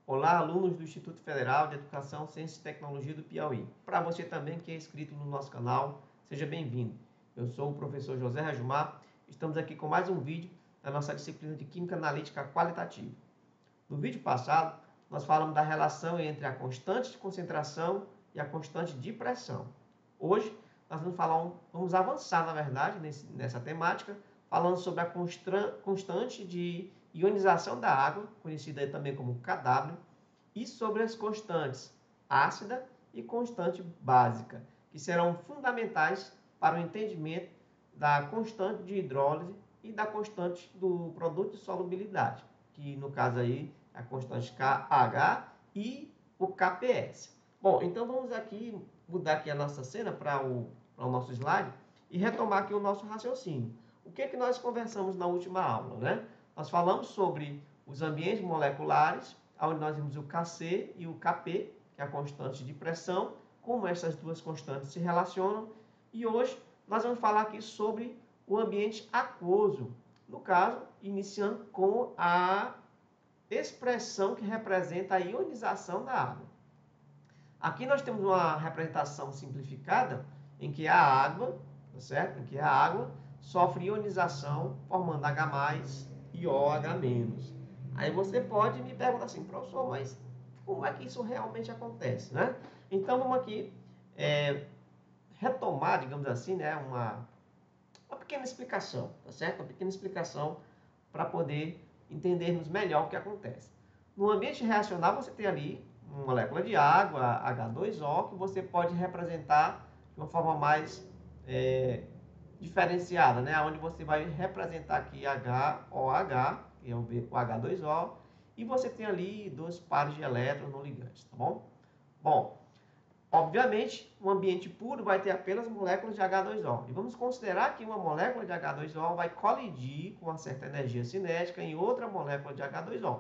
Olá, alunos do Instituto Federal de Educação, Ciência e Tecnologia do Piauí. Para você também que é inscrito no nosso canal, seja bem-vindo. Eu sou o professor José Rajumar. Estamos aqui com mais um vídeo da nossa disciplina de Química Analítica Qualitativa. No vídeo passado, nós falamos da relação entre a constante de concentração e a constante de pressão. Hoje, nós vamos avançar, na verdade, nessa temática, falando sobre a constante de ionização da água, conhecida também como kW, e sobre as constantes ácida e constante básica, que serão fundamentais para o entendimento da constante de hidrólise e da constante do produto de solubilidade, que no caso aí é a constante KH e o KPS. Bom, então vamos aqui mudar aqui a nossa cena para o nosso slide e retomar aqui o nosso raciocínio. O que é que nós conversamos na última aula, né? Nós falamos sobre os ambientes moleculares, onde nós vimos o Kc e o Kp, que é a constante de pressão, como essas duas constantes se relacionam. E hoje nós vamos falar aqui sobre o ambiente aquoso, no caso, iniciando com a expressão que representa a ionização da água. Aqui nós temos uma representação simplificada em que a água, tá certo? Em que a água sofre ionização formando H+ e OH-. Aí você pode me perguntar assim, professor, mas como é que isso realmente acontece, né? Então vamos aqui retomar, digamos assim, né, uma pequena explicação, tá certo? Uma pequena explicação para poder entendermos melhor o que acontece. No ambiente reacional você tem ali uma molécula de água, H2O, que você pode representar de uma forma mais diferenciada, né? Onde você vai representar aqui HOH, que é o H2O, e você tem ali dois pares de elétrons não ligantes, tá bom? Bom, obviamente, um ambiente puro vai ter apenas moléculas de H2O. E vamos considerar que uma molécula de H2O vai colidir com uma certa energia cinética em outra molécula de H2O.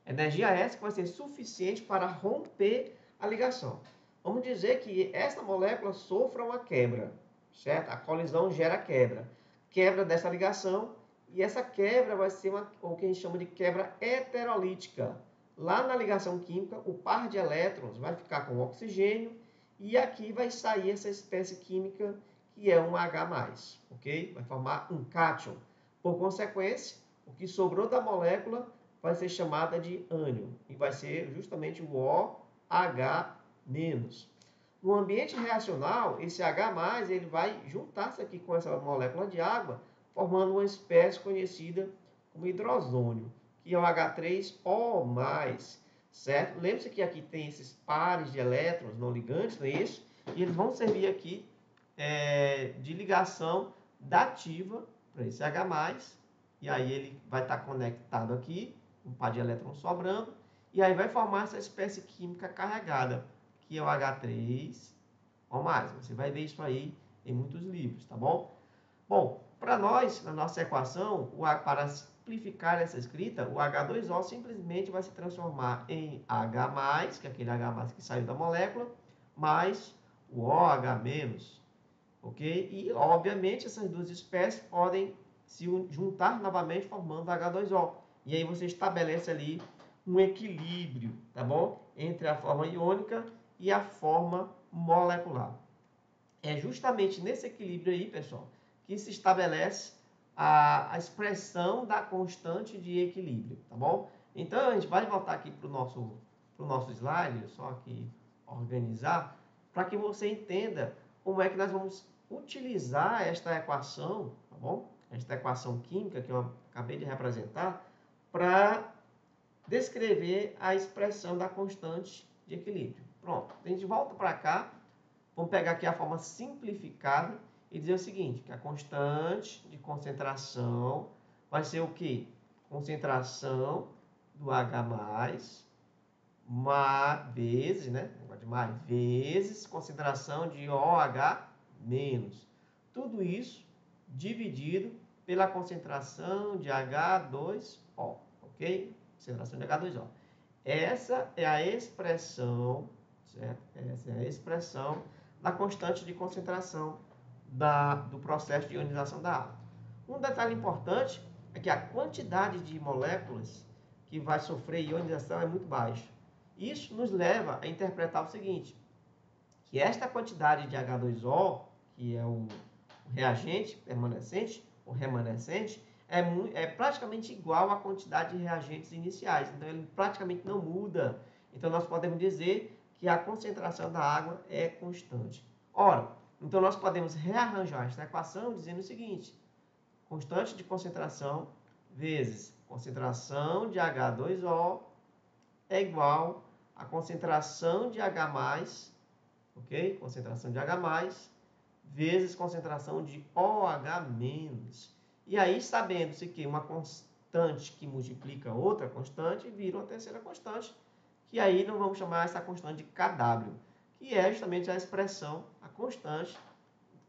Energia essa que vai ser suficiente para romper a ligação. Vamos dizer que essa molécula sofra uma quebra, certo? A colisão gera quebra. Quebra dessa ligação, e essa quebra vai ser o que a gente chama de quebra heterolítica. Lá na ligação química, o par de elétrons vai ficar com oxigênio, e aqui vai sair essa espécie química que é um H+, ok? Vai formar um cátion. Por consequência, o que sobrou da molécula vai ser chamada de ânion, e vai ser justamente o OH-. No ambiente reacional, esse H+, ele vai juntar-se aqui com essa molécula de água, formando uma espécie conhecida como hidrozônio, que é o H3O+, certo? Lembre-se que aqui tem esses pares de elétrons não ligantes, não é isso? E eles vão servir aqui de ligação dativa para esse H+, e aí ele vai estar conectado aqui, um par de elétrons sobrando, e aí vai formar essa espécie química carregada, que é o H3O+. Você vai ver isso aí em muitos livros, tá bom? Bom, para nós, na nossa equação, para simplificar essa escrita, o H2O simplesmente vai se transformar em H+, que é aquele H+ que saiu da molécula, mais o OH-, ok? E, obviamente, essas duas espécies podem se juntar novamente formando H2O. E aí você estabelece ali um equilíbrio, tá bom? Entre a forma iônica e a forma molecular. É justamente nesse equilíbrio aí, pessoal, que se estabelece a expressão da constante de equilíbrio, tá bom? Então, a gente vai voltar aqui para o nosso slide, só aqui organizar, para que você entenda como é que nós vamos utilizar esta equação, tá bom? Esta equação química que eu acabei de representar, para descrever a expressão da constante de equilíbrio. Pronto, a gente volta para cá, vamos pegar aqui a forma simplificada e dizer o seguinte, que a constante de concentração vai ser o quê? Concentração do H+, vezes, né? Vezes concentração de OH-. Tudo isso dividido pela concentração de H2O, ok? Concentração de H2O. Essa é a expressão, certo? Essa é a expressão da constante de concentração do processo de ionização da água. Um detalhe importante é que a quantidade de moléculas que vai sofrer ionização é muito baixo. Isso nos leva a interpretar o seguinte, que esta quantidade de H2O, que é o reagente permanecente, ou remanescente, é praticamente igual à quantidade de reagentes iniciais. Então, ele praticamente não muda. Então, nós podemos dizer que a concentração da água é constante. Ora, então nós podemos rearranjar esta equação dizendo o seguinte, constante de concentração vezes concentração de H2O é igual a concentração de H+, ok? Concentração de H+, vezes concentração de OH-. E aí, sabendo-se que uma constante que multiplica outra constante, vira uma terceira constante, que aí nós vamos chamar essa constante de Kw, que é justamente a expressão, a constante,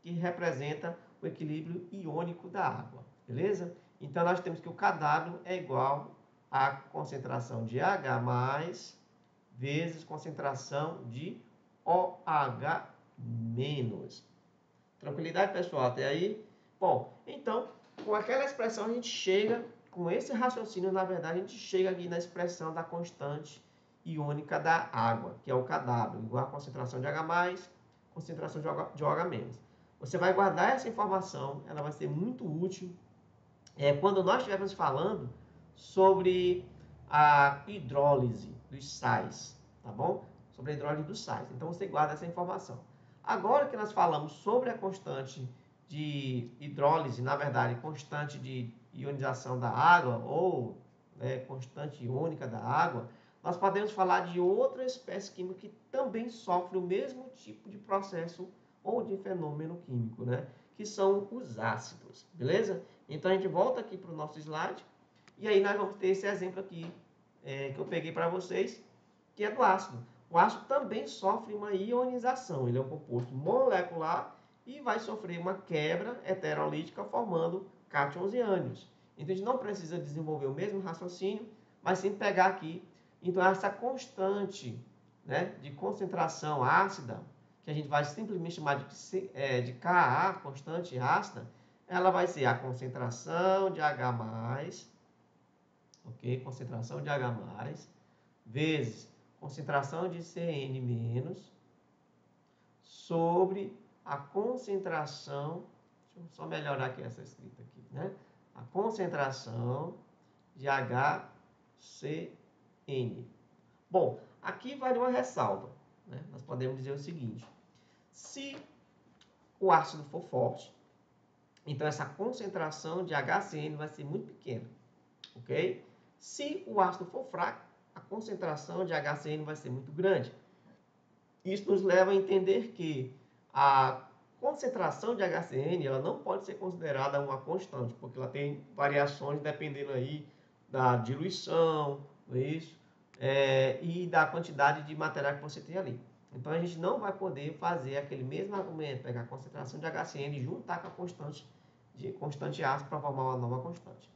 que representa o equilíbrio iônico da água, beleza? Então, nós temos que o Kw é igual a concentração de H+, vezes concentração de OH-. Tranquilidade, pessoal, até aí? Bom, então, com aquela expressão a gente chega, com esse raciocínio, na verdade, a gente chega aqui na expressão da constante iônica da água, que é o Kw, igual a concentração de H+, concentração de OH-. Você vai guardar essa informação, ela vai ser muito útil quando nós estivermos falando sobre a hidrólise dos sais, tá bom? Sobre a hidrólise dos sais. Então, você guarda essa informação. Agora que nós falamos sobre a constante de hidrólise, na verdade, constante de ionização da água, ou constante iônica da água, nós podemos falar de outra espécie química que também sofre o mesmo tipo de processo ou de fenômeno químico, né? Que são os ácidos, beleza? Então, a gente volta aqui para o nosso slide, e aí nós vamos ter esse exemplo aqui, que eu peguei para vocês, que é do ácido. O ácido também sofre uma ionização, ele é um composto molecular e vai sofrer uma quebra heterolítica formando cátions e ânions. Então, a gente não precisa desenvolver o mesmo raciocínio, mas sim pegar aqui, então, essa constante, né, de concentração ácida, que a gente vai simplesmente chamar de Ka, constante ácida, ela vai ser a concentração de H+, ok? Concentração de H+, vezes concentração de Cn-, sobre a concentração, deixa eu só melhorar aqui essa escrita aqui, né? A concentração de HCl. Bom, aqui vale uma ressalva, né? Nós podemos dizer o seguinte, se o ácido for forte, então essa concentração de HCl vai ser muito pequena, ok? Se o ácido for fraco, a concentração de HCl vai ser muito grande. Isso nos leva a entender que a concentração de HCl ela não pode ser considerada uma constante, porque ela tem variações dependendo aí da diluição, não é isso? E da quantidade de material que você tem ali. Então, a gente não vai poder fazer aquele mesmo argumento, pegar a concentração de HCl e juntar com a constante ácido para formar uma nova constante.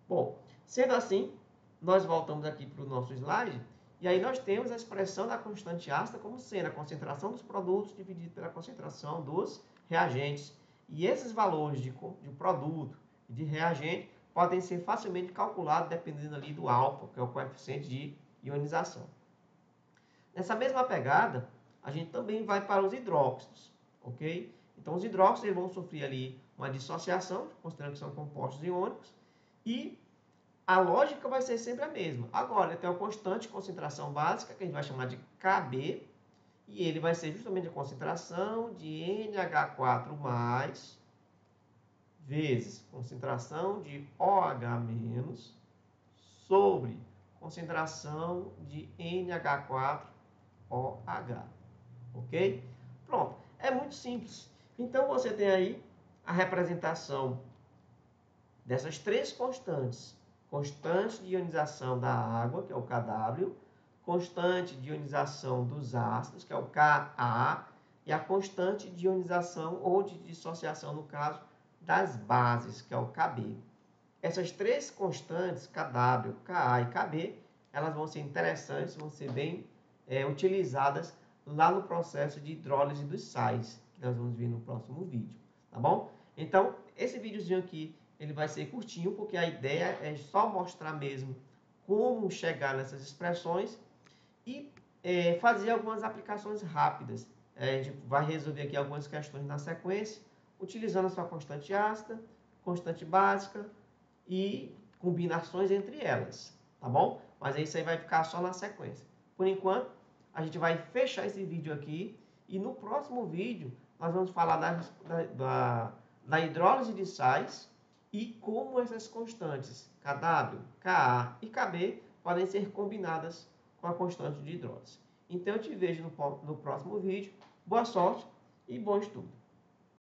Bom, sendo assim, nós voltamos aqui para o nosso slide, e aí nós temos a expressão da constante ácida como sendo a concentração dos produtos dividida pela concentração dos reagentes. E esses valores de produto e de reagente podem ser facilmente calculados dependendo ali do alfa, que é o coeficiente de ionização. Nessa mesma pegada, a gente também vai para os hidróxidos, ok? Então, os hidróxidos eles vão sofrer ali uma dissociação, considerando que são compostos iônicos, e a lógica vai ser sempre a mesma. Agora, tem uma constante concentração básica, que a gente vai chamar de Kb, e ele vai ser justamente a concentração de NH4+, vezes concentração de OH- sobre concentração de NH4OH. Ok? Pronto. É muito simples. Então, você tem aí a representação dessas três constantes. Constante de ionização da água, que é o Kw, constante de ionização dos ácidos, que é o Ka, e a constante de ionização ou de dissociação, no caso, das bases, que é o Kb. Essas três constantes, Kw, Ka e Kb, elas vão ser interessantes, vão ser bem utilizadas lá no processo de hidrólise dos sais, que nós vamos ver no próximo vídeo, tá bom? Então, esse videozinho aqui, ele vai ser curtinho, porque a ideia é só mostrar mesmo como chegar nessas expressões e fazer algumas aplicações rápidas. A gente vai resolver aqui algumas questões na sequência, utilizando a sua constante ácida, constante básica e combinações entre elas, tá bom? Mas isso aí vai ficar só na sequência. Por enquanto, a gente vai fechar esse vídeo aqui e no próximo vídeo nós vamos falar da hidrólise de sais e como essas constantes Kw, Ka e Kb podem ser combinadas com a constante de hidrólise. Então eu te vejo no próximo vídeo. Boa sorte e bom estudo!